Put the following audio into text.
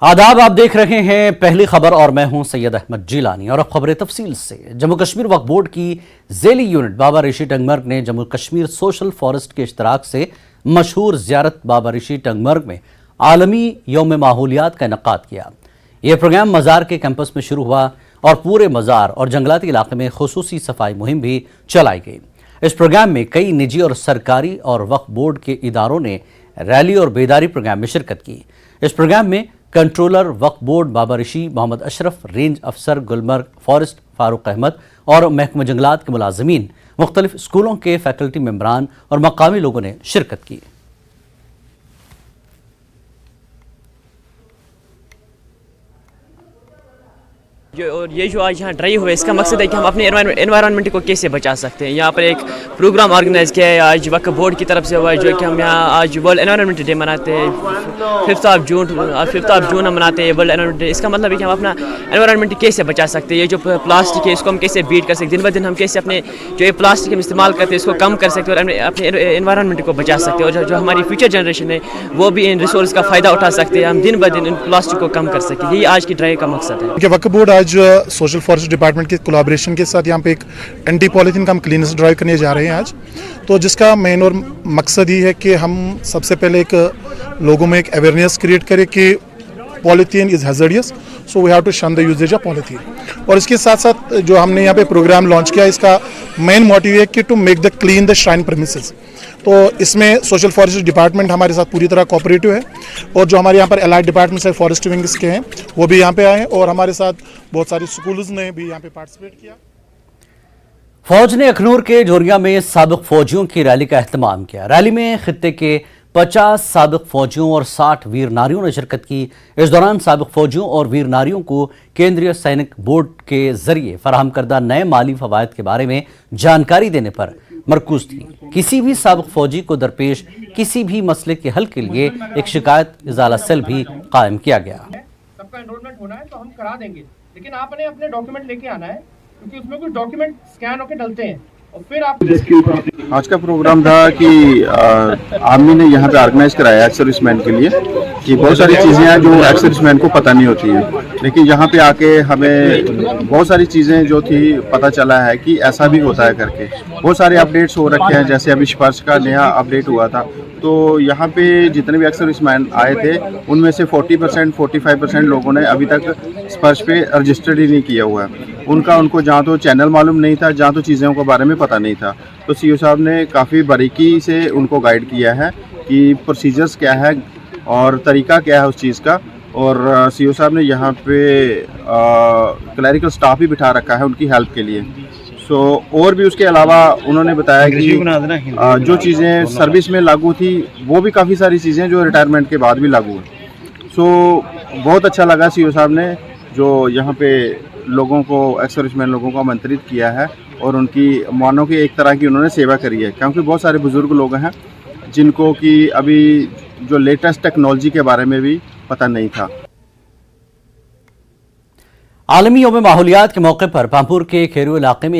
आदाब, आप देख रहे हैं पहली खबर और मैं हूं सैयद अहमद जिलानी। और अब खबरें तफसील से। जम्मू कश्मीर वक्फ बोर्ड की ज़ेली यूनिट बाबा ऋषि टंगमर्ग ने जम्मू कश्मीर सोशल फॉरेस्ट के इश्तराक से मशहूर ज़ियारत बाबा ऋषि टंगमर्ग में आलमी यौम माहौलियात का इनेकाद किया। यह प्रोग्राम मज़ार के कैंपस में शुरू हुआ और पूरे मज़ार और जंगलाती इलाके में खुसूसी सफाई मुहिम भी चलाई गई। इस प्रोग्राम में कई निजी और सरकारी और वक्फ बोर्ड के इदारों ने रैली और बेदारी प्रोग्राम में शिरकत की। इस प्रोग्राम में कंट्रोलर वक्फ बोर्ड बाबा ऋषि मोहम्मद अशरफ, रेंज अफसर गुलमर्ग फॉरेस्ट फारूक अहमद और महकमा जंगलात के मुलाजमीन, मुख्तलिफ स्कूलों के फैकल्टी मेंबरान और मकामी लोगों ने शिरकत की। और ये जो आज यहाँ ड्राइव हुआ है, इसका मकसद है कि हम अपने एनवायरनमेंट को कैसे बचा सकते हैं। यहाँ पर एक प्रोग्राम ऑर्गेनाइज किया है आज वक्फ बोर्ड की तरफ से हुआ है, जो कि हम यहाँ आज वर्ल्ड एनवायरनमेंट डे मनाते हैं। 5 जून हम मनाते हैं वर्ल्ड एनवायरनमेंट डे। इसका मतलब है कि हम अपना एनवायरनमेंट कैसे बचा सकते हैं। ये जो प्लास्टिक है इसको हम कैसे बीट कर सकते हैं, दिन ब दिन हम कैसे अपने जो ये प्लास्टिक हम इस्तेमाल करते हैं इसको कम कर सकते हैं और अपने एनवायरनमेंट को बचा सकते हैं। और जो हमारी फ्यूचर जनरेशन है वो भी इन रिसोर्स का फ़ायदा उठा सकते हैं, हम दिन ब दिन इन प्लास्टिक को कम कर सकें। यही आज की ड्राइव का मकसद है। वक्फ बोर्ड आज सोशल फॉरेस्ट डिपार्टमेंट के कोलैबोरेशन के साथ यहाँ पे एक एंटी पॉलीथीन का हम क्लीनेस ड्राइव करने जा रहे हैं आज। तो जिसका मेन और मकसद ही है कि हम सबसे पहले एक लोगों में एक अवेयरनेस क्रिएट करें कि polythene is hazardous, so we have to shun the usages of polythene. और इसके साथ साथ जो हमने यहाँ पे प्रोग्राम लॉन्च किया, इसका मेन मोटिव है कि to make the clean the shrine premises. तो इसमें सोशल फॉरेस्ट डिपार्टमेंट हमारे साथ पूरी तरह कोऑपरेटिव है और जो हमारे यहाँ पर एलाइड डिपार्टमेंट है फॉरेस्ट विंग्स के हैं वो भी यहाँ पे आए हैं और हमारे साथ बहुत सारे स्कूल्स ने भी यहाँ पे पार्टिसिपेट किया। फौज ने अखनूर के जोरिया में साबिक फौजियों की रैली का एहतमाम किया। रैली में खित्ते के 50 साबिक फौजियों और 60 वीर नारियों ने शिरकत की। इस दौरान साबिक फौजियों और वीर नारियों को केंद्रीय सैनिक बोर्ड के जरिए फराहम करदा नए माली फवायद के बारे में जानकारी देने पर मरकूज थी। किसी भी साबिक फौजी को दरपेश किसी भी मसले के हल के लिए एक शिकायत इजाला सेल भी कायम किया गया। सबका एनरोलमेंट होना है तो हम करा देंगे, लेकिन आपने अपने डॉक्यूमेंट लेके आना है क्योंकि उसमें कुछ डॉक्यूमेंट स्कैन होकर डलते हैं और फिर आप। आज का प्रोग्राम था कि आर्मी ने यहाँ पे ऑर्गेनाइज कराया एक्स सर्विसमैन के लिए कि बहुत सारी चीज़ें हैं जो एक्स सर्विसमैन को पता नहीं होती हैं, लेकिन यहाँ पे आके हमें बहुत सारी चीज़ें जो थी पता चला है कि ऐसा भी होता है करके। बहुत सारे अपडेट्स हो रखे हैं, जैसे अभी स्पर्श का नया अपडेट हुआ था। तो यहाँ पे जितने भी एक्स सर्विसमैन आए थे उनमें से 45% लोगों ने अभी तक स्पर्श पे रजिस्टर्ड ही नहीं किया हुआ है। उनको जहाँ तो चैनल मालूम नहीं था, जहाँ तो चीज़ों के बारे में पता नहीं था। तो सीओ साहब ने काफ़ी बारीकी से उनको गाइड किया है कि प्रोसीजर्स क्या है और तरीका क्या है उस चीज़ का। और सीओ साहब ने यहाँ पे क्लैरिकल स्टाफ भी बिठा रखा है उनकी हेल्प के लिए। और भी उसके अलावा उन्होंने बताया कि जो चीज़ें सर्विस में लागू थी वो भी काफ़ी सारी चीज़ें जो रिटायरमेंट के बाद भी लागू हैं। बहुत अच्छा लगा सीओ साहब ने जो यहाँ पे लोगों को एक्स सर्विसमैन लोगों को आमंत्रित किया है और उनकी मानो की एक तरह की उन्होंने सेवा करी है, क्योंकि बहुत सारे बुज़ुर्ग लोग हैं जिनको कि अभी जो लेटेस्ट टेक्नोलॉजी के बारे में भी पता नहीं था। आलमी यौम माहौलियात के मौके पर पामपुर के खेरू इलाके में